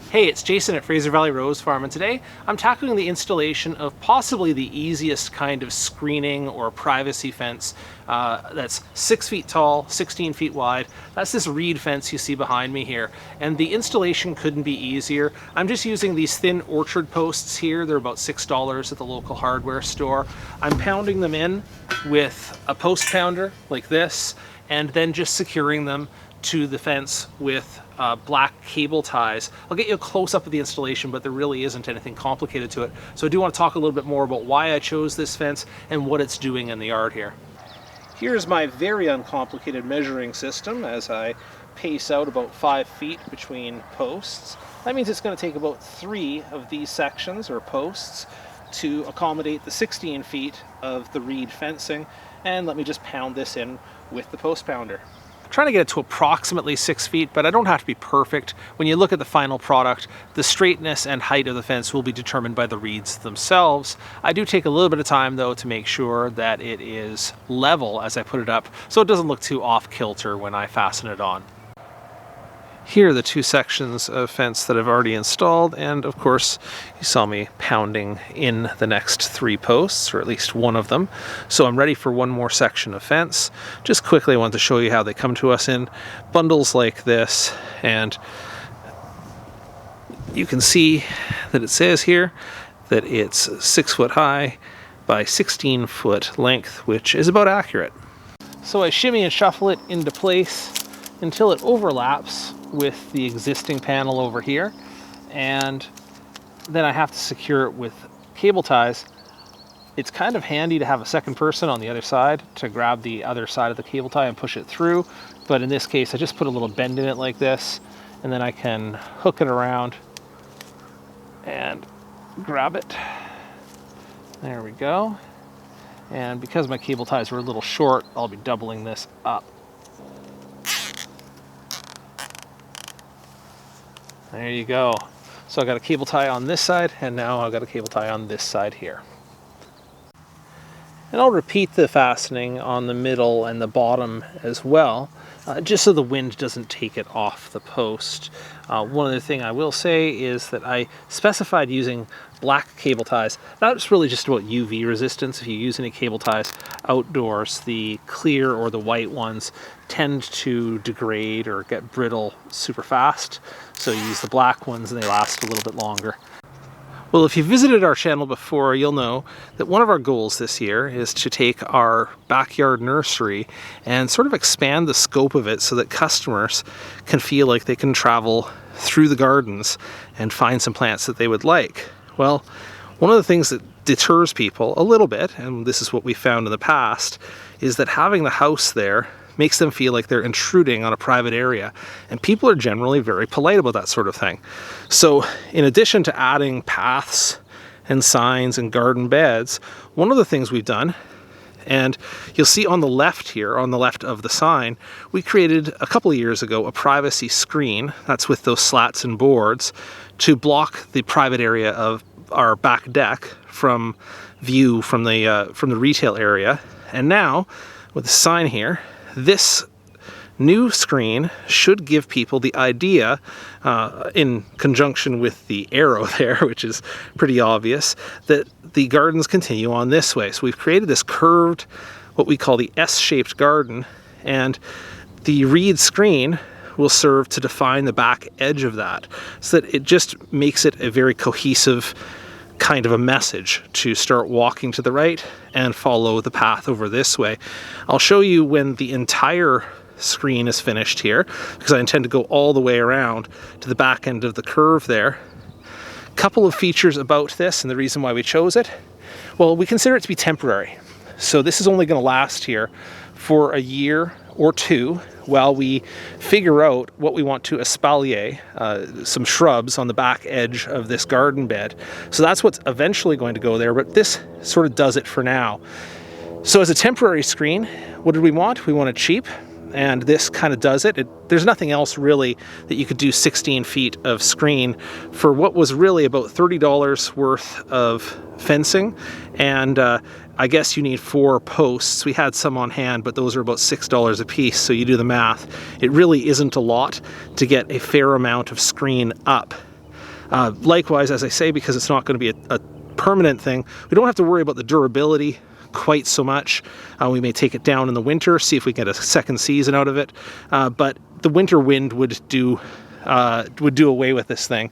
Hey, it's Jason at Fraser Valley Rose Farm, and today I'm tackling the installation of possibly the easiest kind of screening or privacy fence that's 6 feet tall, 16 feet wide. That's this reed fence you see behind me here, and the installation couldn't be easier. I'm just using these thin orchard posts here. They're about $6 at the local hardware store. I'm pounding them in with a post pounder like this, and then just securing them to the fence with black cable ties. I'll get you a close-up of the installation, but there really isn't anything complicated to it. So I do want to talk a little bit more about why I chose this fence and what it's doing in the yard here. Here's my very uncomplicated measuring system as I pace out about 5 feet between posts. That means it's going to take about 3 of these sections or posts to accommodate the 16 feet of the reed fencing, and let me just pound this in with the post pounder. I'm trying to get it to approximately 6 feet, but I don't have to be perfect. When you look at the final product, the straightness and height of the fence will be determined by the reeds themselves. I do take a little bit of time though to make sure that it is level as I put it up, so it doesn't look too off kilter when I fasten it on. Here are the 2 sections of fence that I've already installed, and of course you saw me pounding in the next 3 posts, or at least one of them. So I'm ready for one more section of fence. Just quickly I want to show you how they come to us in bundles like this, and you can see that it says here that it's 6 foot high by 16 foot length, which is about accurate. So I shimmy and shuffle it into place until it overlaps with the existing panel over here, and then I have to secure it with cable ties. It's kind of handy to have a second person on the other side to grab the other side of the cable tie and push it through, but in this case I just put a little bend in it like this, and then I can hook it around and grab it. There we go. And because my cable ties were a little short, I'll be doubling this up. There you go. So I got a cable tie on this side, and now I've got a cable tie on this side here. And I'll repeat the fastening on the middle and the bottom as well, just so the wind doesn't take it off the post. One other thing I will say is that I specified using black cable ties. That's really just about UV resistance. If you use any cable ties outdoors, the clear or the white ones tend to degrade or get brittle super fast. So you use the black ones and they last a little bit longer. Well, if you visited our channel before, you'll know that one of our goals this year is to take our backyard nursery and sort of expand the scope of it so that customers can feel like they can travel through the gardens and find some plants that they would like. Well, one of the things that deters people a little bit, and this is what we found in the past, is that having the house there makes them feel like they're intruding on a private area, and people are generally very polite about that sort of thing. So in addition to adding paths and signs and garden beds, one of the things we've done, and you'll see on the left here, on the left of the sign, we created a couple of years ago a privacy screen, that's with those slats and boards, to block the private area of our back deck from view from the retail area. And now with the sign here, this new screen should give people the idea, in conjunction with the arrow there, which is pretty obvious, that the gardens continue on this way. So we've created this curved, what we call the S-shaped garden, and the reed screen will serve to define the back edge of that, so that it just makes it a very cohesive kind of a message to start walking to the right and follow the path over this way. I'll show you when the entire screen is finished here, because I intend to go all the way around to the back end of the curve there. Couple of features about this and the reason why we chose it. Well, we consider it to be temporary. So this is only going to last here for a year or 2 while we figure out what we want to espalier, some shrubs on the back edge of this garden bed. So that's what's eventually going to go there, but this sort of does it for now. So as a temporary screen, what did we want? We wanted cheap, and this kind of does it. There's nothing else really that you could do 16 feet of screen for what was really about $30 worth of fencing, and I guess you need 4 posts. We had some on hand, but those are about $6 a piece, so you do the math. It really isn't a lot to get a fair amount of screen up. Likewise, as I say, because it's not going to be a permanent thing, we don't have to worry about the durability quite so much. We may take it down in the winter, see if we get a second season out of it, but the winter wind would do away with this thing.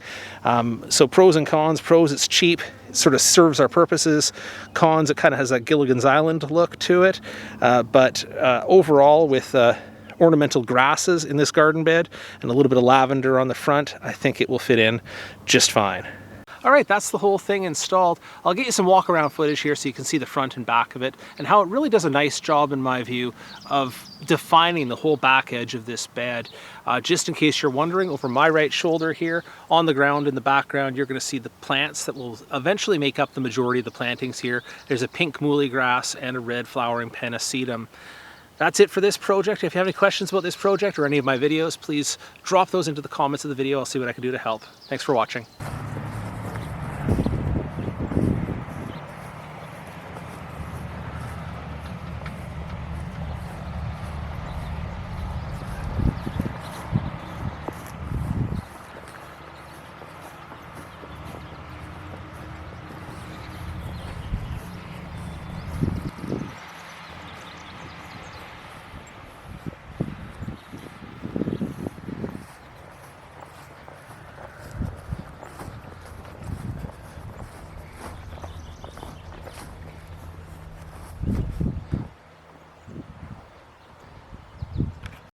So pros and cons. Pros, it's cheap, it sort of serves our purposes. Cons, it kind of has that Gilligan's Island look to it, but overall, with ornamental grasses in this garden bed and a little bit of lavender on the front, I think it will fit in just fine. All right, that's the whole thing installed. I'll get you some walk around footage here so you can see the front and back of it and how it really does a nice job, in my view, of defining the whole back edge of this bed. Just in case you're wondering, over my right shoulder here, on the ground in the background, you're going to see the plants that will eventually make up the majority of the plantings here. There's a pink muhly grass and a red flowering pennisetum. That's it for this project. If you have any questions about this project or any of my videos, please drop those into the comments of the video. I'll see what I can do to help. Thanks for watching.